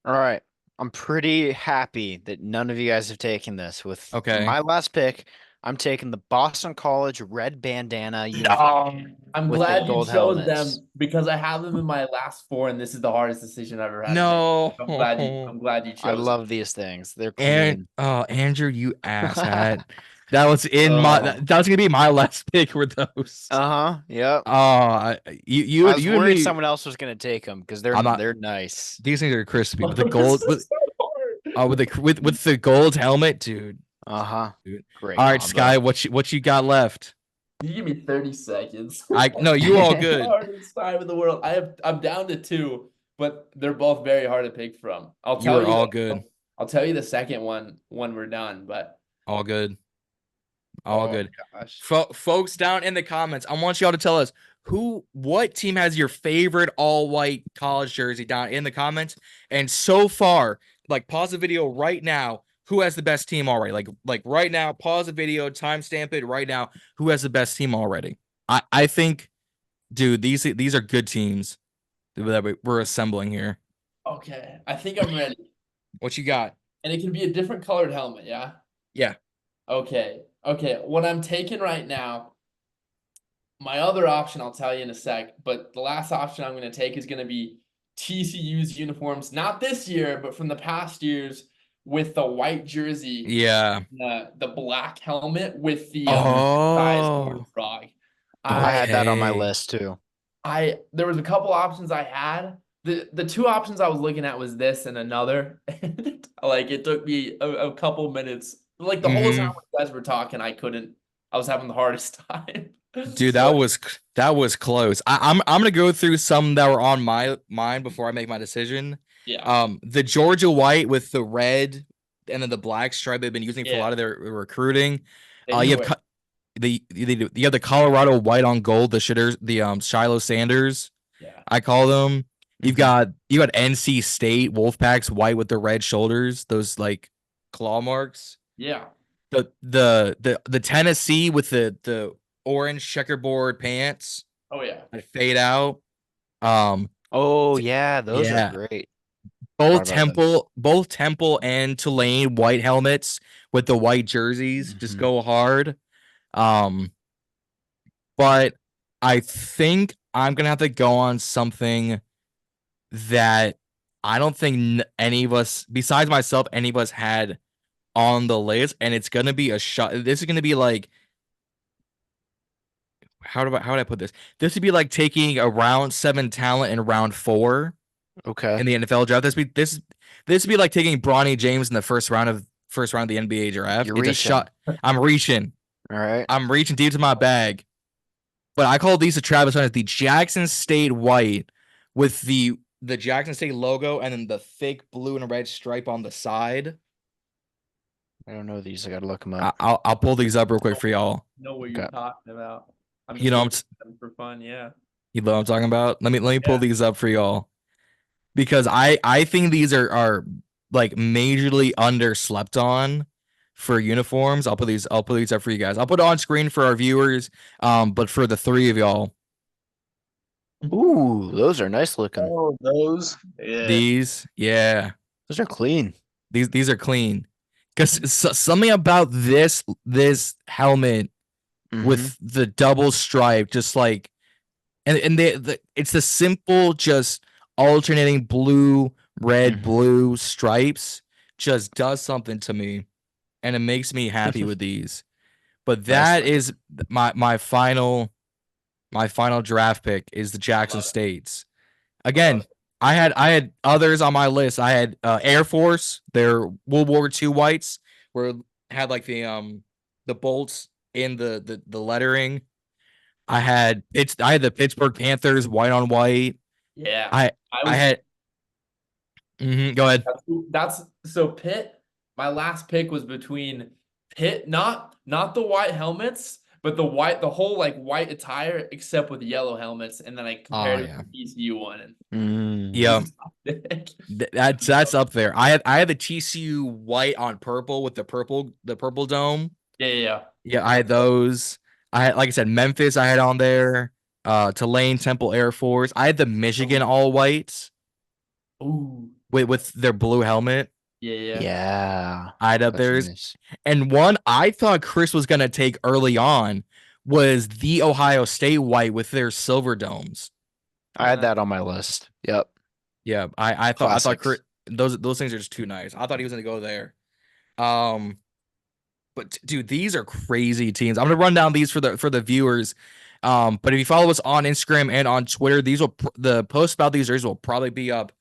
B: All right. I'm pretty happy that none of you guys have taken this. With my last pick, I'm taking the Boston College red bandana uniform.
D: I'm glad you chose them because I have them in my last 4, and this is the hardest decision I've ever had.
A: No,
D: I'm glad you chose.
B: I love these things. They're clean.
A: And Andrew, you asshat. That was that was gonna be my last pick. Were those?
B: Yep.
A: You.
B: I was worried someone else was gonna take them because they're nice.
A: These things are crispy with the gold. with the gold helmet, dude.
B: Dude. Great.
A: All right, Sky, what you got left?
D: You give me 30 seconds.
A: No, you all good.
D: Hardest time in the world. I'm down to 2, but they're both very hard to pick from.
A: You're all good.
D: I'll tell you the second one when we're done, but
A: all good. All good. Gosh. Folks down in the comments, I want y'all to tell us what team has your favorite all-white college jersey down in the comments. And so far, like pause the video right now, who has the best team already? Like right now, pause the video, timestamp it right now. Who has the best team already? I think, dude, these are good teams that we're assembling here.
D: Okay, I think I'm ready.
A: What you got?
D: And it can be a different colored helmet, yeah?
A: Yeah.
D: Okay. What I'm taking right now, my other option I'll tell you in a sec, but the last option I'm going to take is going to be TCU's uniforms, not this year, but from the past years with the white jersey.
A: Yeah.
D: The black helmet with the
A: Oh.
D: frog.
B: I had that on my
A: Okay.
B: list too.
D: There was a couple options I had. The two options I was looking at was this and another. Like it took me a couple minutes. Like the whole time you guys were talking, I was having the hardest time.
A: Dude, that was close. I'm gonna go through some that were on my mind before I make my decision.
D: Yeah.
A: The Georgia white with the red and then the black stripe they've been using for a lot of their recruiting. You have the Colorado white on gold, the Shiloh Sanders.
D: Yeah.
A: I call them. You got NC State Wolfpack's white with the red shoulders, those like claw marks.
D: Yeah.
A: The Tennessee with the orange checkerboard pants.
D: Oh yeah.
A: That fade out.
B: Oh yeah, those are great.
A: Both Temple and Tulane white helmets with the white jerseys just go hard. But I think I'm gonna have to go on something that I don't think any of us, besides myself, any of us had on the list, and it's gonna be a shot. This is gonna be like, how would I put this? This would be like taking a round 7 talent in round 4.
B: Okay.
A: In the NFL draft. This would be like taking Bronny James in the first round of the NBA draft.
B: You're
A: it's
B: reaching.
A: A shot. I'm reaching.
B: All right.
A: I'm reaching deep to my bag. But I call these the Travis Hunters, the Jackson State white with the Jackson State logo and then the thick blue and red stripe on the side.
B: I don't know these. I gotta look them up.
A: I'll pull these up real quick for y'all.
D: Know what you're talking about. I'm
A: for
D: fun, yeah.
A: You know what I'm talking about? Let me pull these up for y'all. Because I think these are like majorly underslept on for uniforms. I'll put these up for you guys. I'll put it on screen for our viewers. But for the 3 of y'all.
B: Ooh, those are nice looking.
C: Oh, those. Yeah.
A: These, yeah.
B: Those are clean.
A: These are clean. Because something about this helmet with the double stripe, just like, and it's the simple, just alternating blue, red, blue stripes, just does something to me, and it makes me happy with these. But that is my final draft pick is the Jackson States. Again, I had others on my list. I had Air Force, their World War II whites, where it had like the bolts in the lettering. I had the Pittsburgh Panthers white on white.
D: Yeah.
A: I had. Go ahead.
D: That's so Pitt. My last pick was between Pitt, not the white helmets, but the whole like white attire except with yellow helmets, and then I compared it with the TCU one.
A: Yeah, that's up there. I had the TCU white on purple with the purple dome.
D: Yeah.
A: I had those. I had, like I said, Memphis. I had on there. Tulane, Temple, Air Force. I had the Michigan all whites.
D: Ooh.
A: With their blue helmet.
B: Yeah.
A: I had up theirs. Nice. And one I thought Chris was gonna take early on was the Ohio State white with their silver domes.
B: I had that on my list. Yep.
A: Yeah, I thought Chris, those things are just too nice. I thought he was gonna go there. But dude, these are crazy teams. I'm gonna run down these for the viewers. But if you follow us on Instagram and on Twitter, the posts about these jerseys will probably be up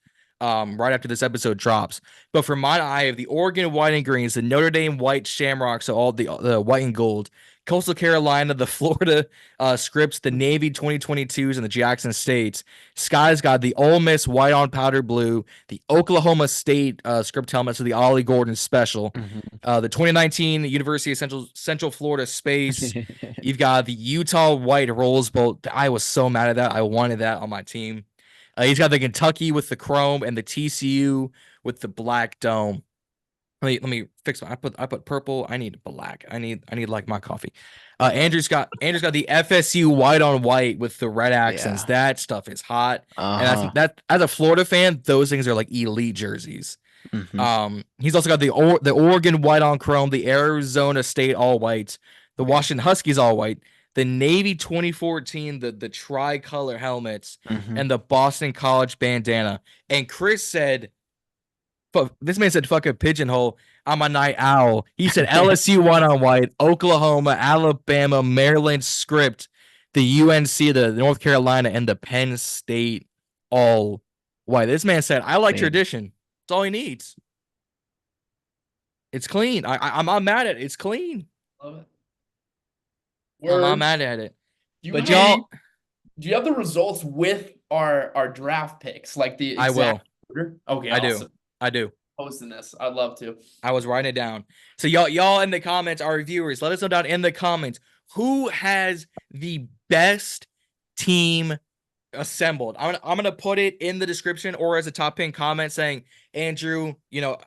A: right after this episode drops. But for mine, I have the Oregon white and greens, the Notre Dame white shamrocks, so all the white and gold, Coastal Carolina, the Florida scripts, the Navy 2022s, and the Jackson States. Sky's got the Ole Miss white on powder blue, the Oklahoma State script helmets of the Ollie Gordon special, the 2019 University of Central Florida Space. You've got the Utah white Rolls Bolt. I was so mad at that. I wanted that on my team. He's got the Kentucky with the chrome and the TCU with the black dome. Let me fix my. I put purple. I need black. I need like my coffee. Andrew's got the FSU white on white with the red accents.
B: Yeah.
A: That stuff is hot. And I think
B: Uh-huh.
A: that as a Florida fan, those things are like elite jerseys.
B: Mhm.
A: He's also got the Oregon white on chrome, the Arizona State all white, the Washington Huskies all white, the Navy 2014, the tricolor helmets,
B: Mhm.
A: and the Boston College bandana. And Chris said, this man said fucking pigeonhole. I'm a night owl. He said LSU white on white, Oklahoma, Alabama, Maryland script, the UNC, the North Carolina, and the Penn State all white. This man said, I like
B: Man.
A: tradition. That's all he needs. It's clean. I'm not mad at it. It's clean.
D: Love it.
A: I'm not
C: Word.
A: mad at it. But
D: Do
A: y'all,
D: you have the results with our draft picks? Like the
A: I will.
D: exact order? Okay,
A: I
D: awesome.
A: do.
D: Posting this. I'd love to.
A: I was writing it down. So y'all in the comments, our viewers, let us know down in the comments who has the best team assembled. I'm gonna put it in the description or as a top pin comment saying Andrew,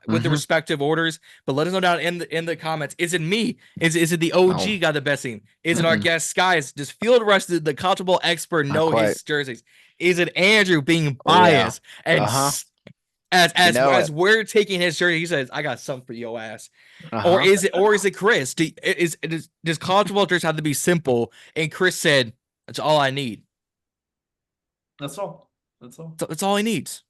A: with the respective orders. But let us know down in the comments. Is it me? Is it the OG
B: No.
A: got the best team? Is it our guest Skies? Does Field Rush, the college football expert,
B: Not
A: know
B: quite.
A: his jerseys? Is it Andrew being
B: Oh, yeah.
A: biased and
B: Uh-huh.
A: as we're taking his jersey, he says, "I got something for your ass."
B: Uh-huh.
A: Or is it Chris? Does college football just have to be simple? And Chris said, "That's all I need.
D: That's all.
A: That's all he needs."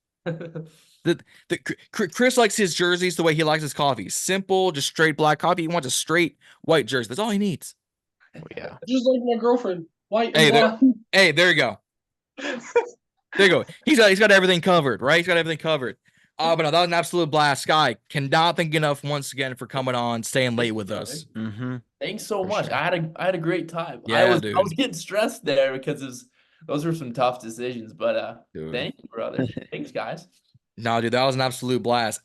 A: Chris likes his jerseys the way he likes his coffee. Simple, just straight black coffee. He wants a straight white jersey. That's all he needs.
B: Oh, yeah.
C: Just like my girlfriend, white
A: Hey,
C: and black.
A: Hey, there you go. There you go. He's got everything covered, right? He's got everything covered. But no, that was an absolute blast. Sky, cannot thank you enough once again for coming on, staying late with us.
B: Mm-hmm.
D: Thanks so
B: For
D: much.
B: sure.
D: I had a great time.
A: Yeah,
D: I was
A: dude.
D: getting stressed there because those were some tough decisions. But
A: Dude.
D: thank you, brother. Thanks, guys.
A: No, dude, that was an absolute blast.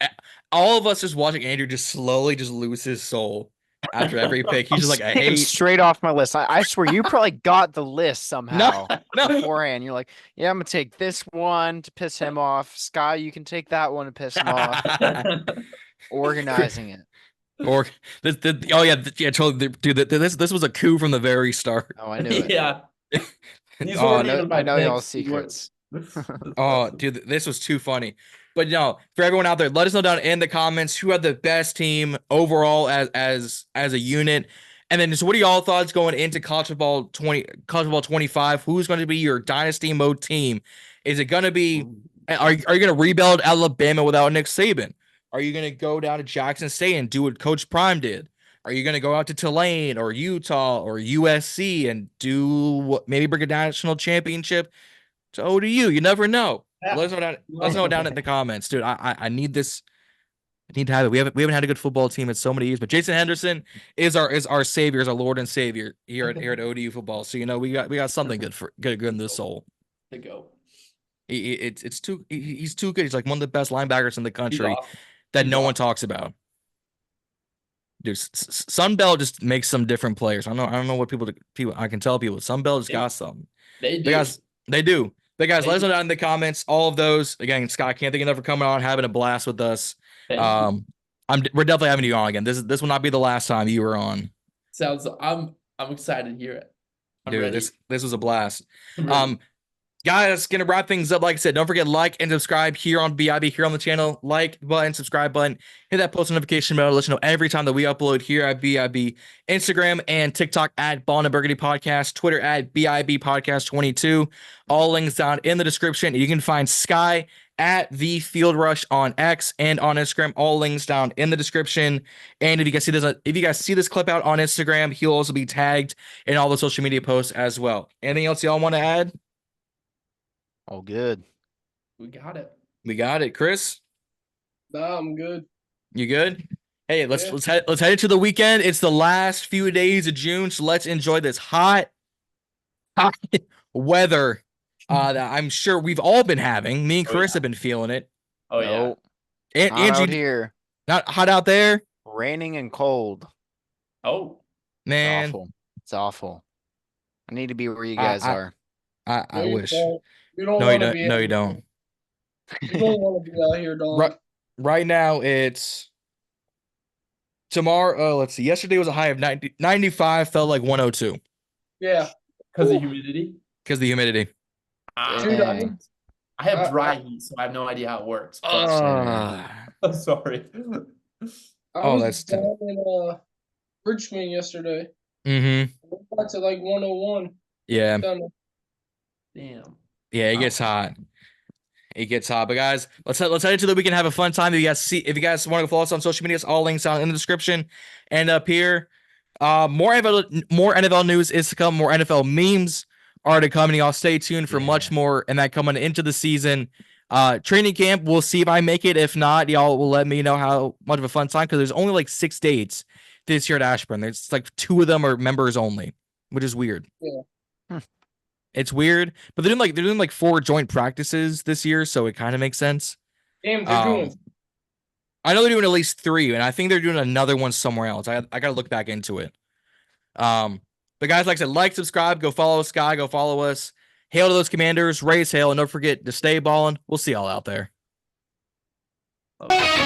A: All of us just watching Andrew just slowly just lose his soul after every pick. He's just like, I hate.
B: Straight off my list. I swear you probably got the list somehow
A: No.
B: beforehand. You're like, yeah, I'm gonna take this one to piss him off. Sky, you can take that one to piss him off. Organizing it.
A: Or totally, dude. This was a coup from the very start.
B: Oh, I knew it.
D: Yeah. These
A: Oh,
D: weren't
B: I
D: even my
B: know y'all
D: picks. These weren't-
B: secrets.
A: Oh, dude, this was too funny. But no, for everyone out there, let us know down in the comments who had the best team overall as a unit. And then just what are y'all thoughts going into college football 25? Who's going to be your dynasty mode team? Is it going to be are you going to rebuild Alabama without Nick Saban? Are you going to go down to Jackson State and do what Coach Prime did? Are you going to go out to Tulane or Utah or USC and do maybe bring a national championship to ODU? You never know.
D: Yeah.
A: Let us know down in the comments, dude. I need this. I need to have it. We haven't had a good football team in so many years. But Jason Henderson is our savior, is our Lord and Savior here at ODU football. So we got something good in this soul.
D: To go.
A: He's too good. He's like one of the best linebackers in the country
D: Awesome.
A: that no one talks about. Dude, Sunbelt just makes some different players. I don't know what people I can tell people. Sunbelt just got something.
D: They do.
A: They do. But guys, let us know down in the comments. All of those. Again, Scott, can't thank you enough for coming on, having a blast with us.
D: Thank you.
A: We're definitely having you on again. This will not be the last time you were on.
D: I'm excited to hear it. I'm
A: Dude,
D: ready.
A: this was a blast.
D: I'm ready.
A: Guys, gonna wrap things up. Like I said, don't forget like and subscribe here on BIB, here on the channel. Like button, subscribe button, hit that post notification bell to let you know every time that we upload here at BIB. Instagram and TikTok at Ballin and Burgundy Podcast, Twitter at BIB Podcast 22. All links down in the description. You can find Sky at Thefieldrush on X and on Instagram. All links down in the description. And if you guys see this clip out on Instagram, he'll also be tagged in all the social media posts as well. Anything else y'all want to add?
B: All good.
D: We got it.
A: We got it, Chris.
C: Nah, I'm good.
A: You good? Hey, let's
C: Yeah.
A: let's head into the weekend. It's the last few days of June, so let's enjoy this hot weather that I'm sure we've all been having. Me and Chris have been feeling it.
D: Oh yeah.
B: Nope,
A: And
B: not out
A: Angie,
B: here.
A: not hot out there,
B: Raining and cold.
D: Oh.
A: man.
B: Awful. It's awful. I need to be where you guys are.
A: I
C: No, you
A: wish.
C: don't. You don't
A: No, you
C: wanna
A: don't.
C: be
A: No,
C: out
A: you don't.
C: here. You don't want to be out here, dog.
A: Right now, it's Tomorrow, let's see. Yesterday was a high of 95, felt like 102
C: Yeah.
D: Because of humidity.
A: because of the humidity.
C: Dude,
B: Dang.
D: I have dry heat, so I have no idea how it works.
A: Oh,
D: Sorry.
C: I
A: Oh,
C: was
A: that's
C: down in Richmond yesterday.
A: mm-hmm.
C: Got to like 101.
A: Yeah.
C: Down there.
D: Damn.
A: Yeah, it gets hot. It gets hot. But guys, let's head into the weekend, have a fun time. If you guys want to follow us on social media, all links down in the description and up here. More NFL news is to come. More NFL memes are to come, and y'all stay tuned for much more. And that coming into the season. Training camp, we'll see if I make it. If not, y'all will let me know how much of a fun time, because there's only like 6 dates this year at Ashburn. There's like 2 of them are members only, which is weird.
C: Yeah.
A: It's weird, but they're doing like 4 joint practices this year, so it kind of makes sense.
C: Damn, they're doing.
A: I know they're doing at least 3, and I think they're doing another one somewhere else. I gotta look back into it. But guys, like I said, like, subscribe, go follow Sky, go follow us. Hail to those Commanders, raise hail, and don't forget to stay ballin'. We'll see y'all out there.
D: Okay.